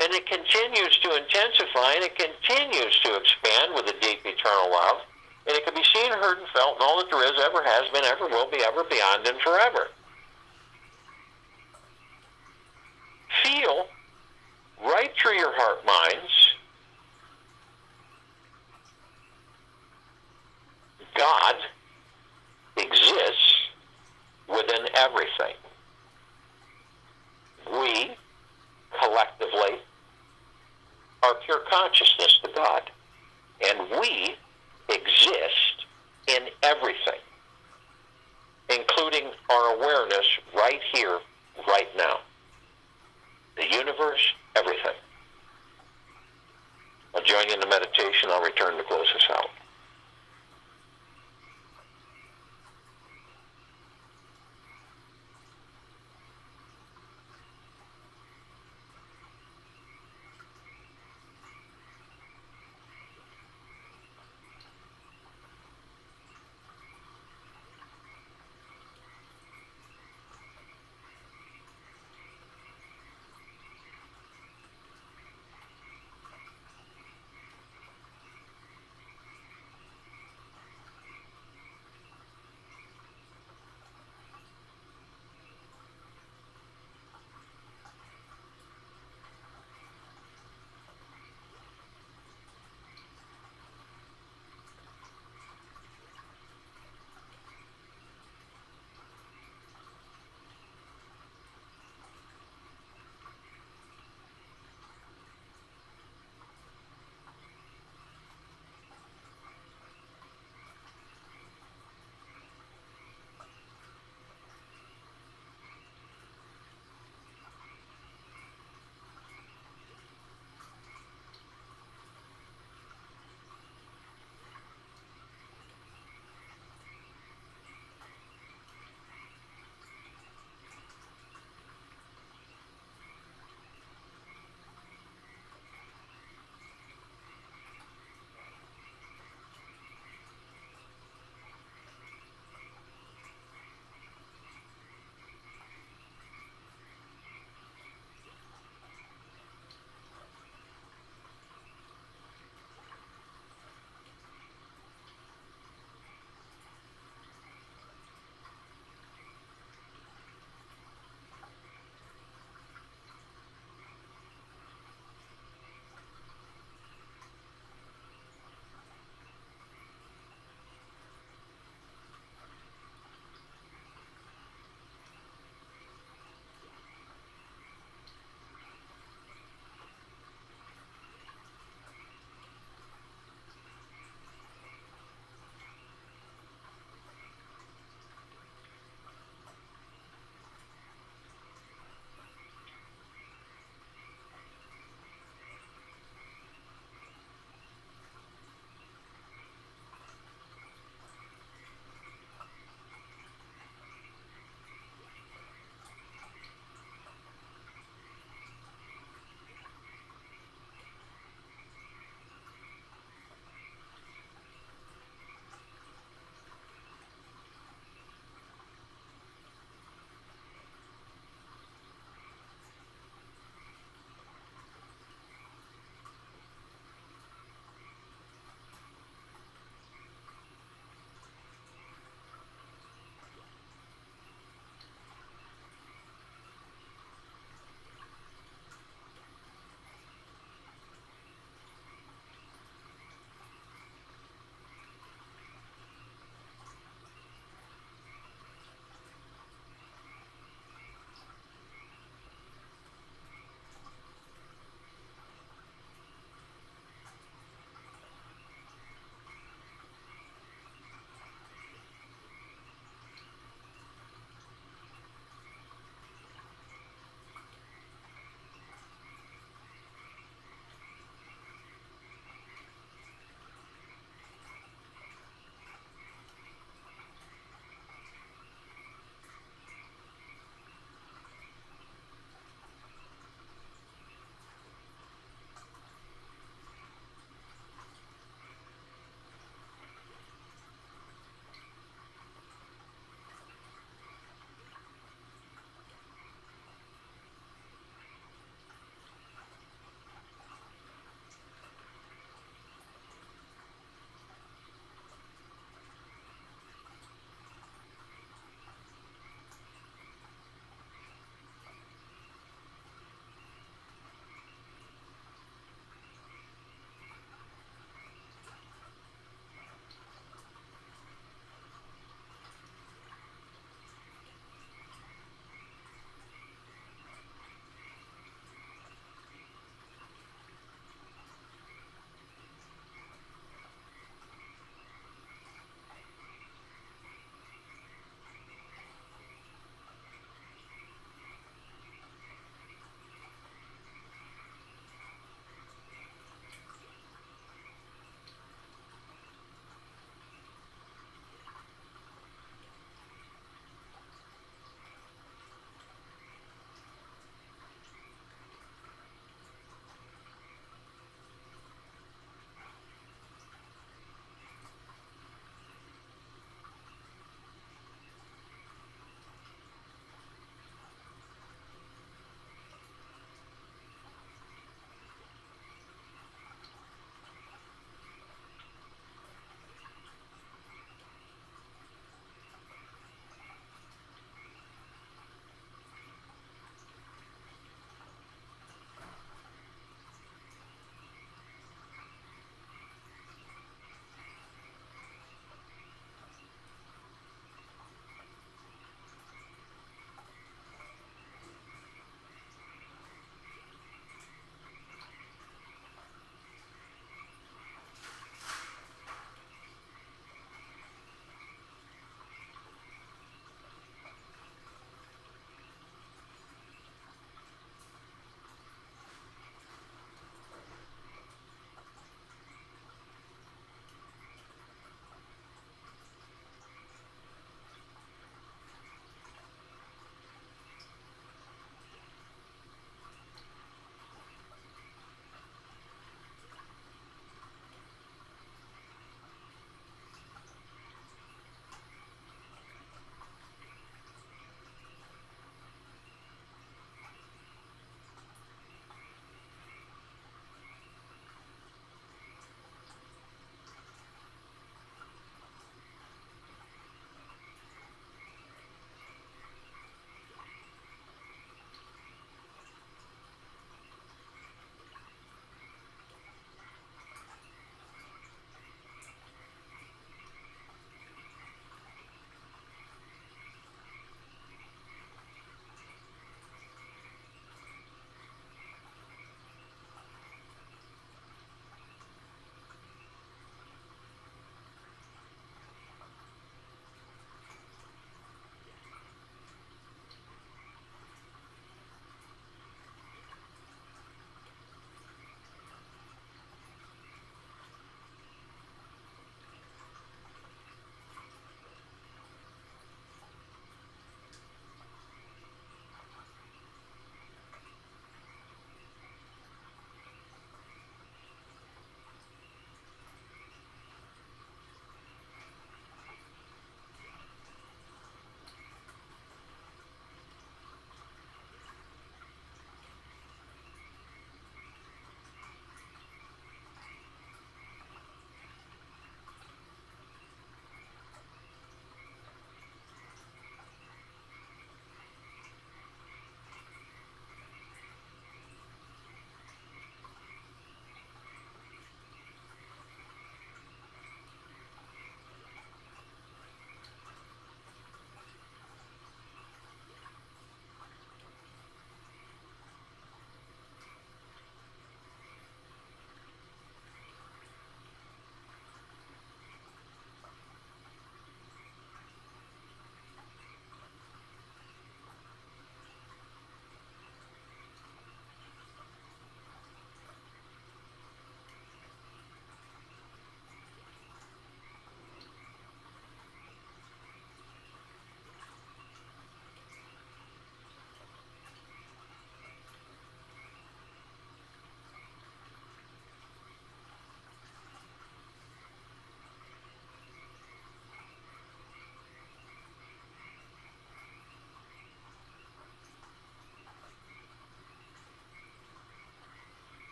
And it continues to intensify, and it continues to expand with a deep eternal love. And it can be seen, heard, and felt in all that there is, ever has been, ever will be, ever beyond, and forever. Feel right through your heart minds God exists within everything. We, collectively, are pure consciousness to God. And we exist in everything, including our awareness right here, right now. The universe, everything. I'll join you in the meditation. I'll return to close us out.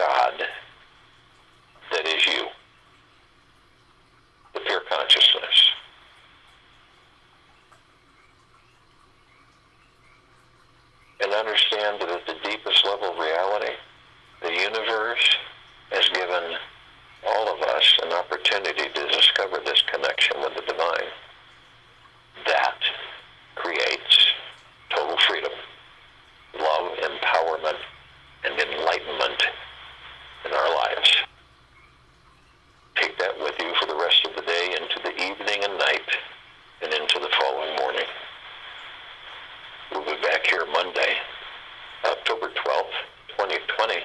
God that is you, the pure consciousness. And understand that at the deepest level of reality, the universe has given all of us an opportunity to discover this connection with the divine. That creates total freedom, love, empowerment, and enlightenment in our lives. Take that with you for the rest of the day, into the evening and night, and into the following morning. We'll be back here Monday, October 12th, 2020.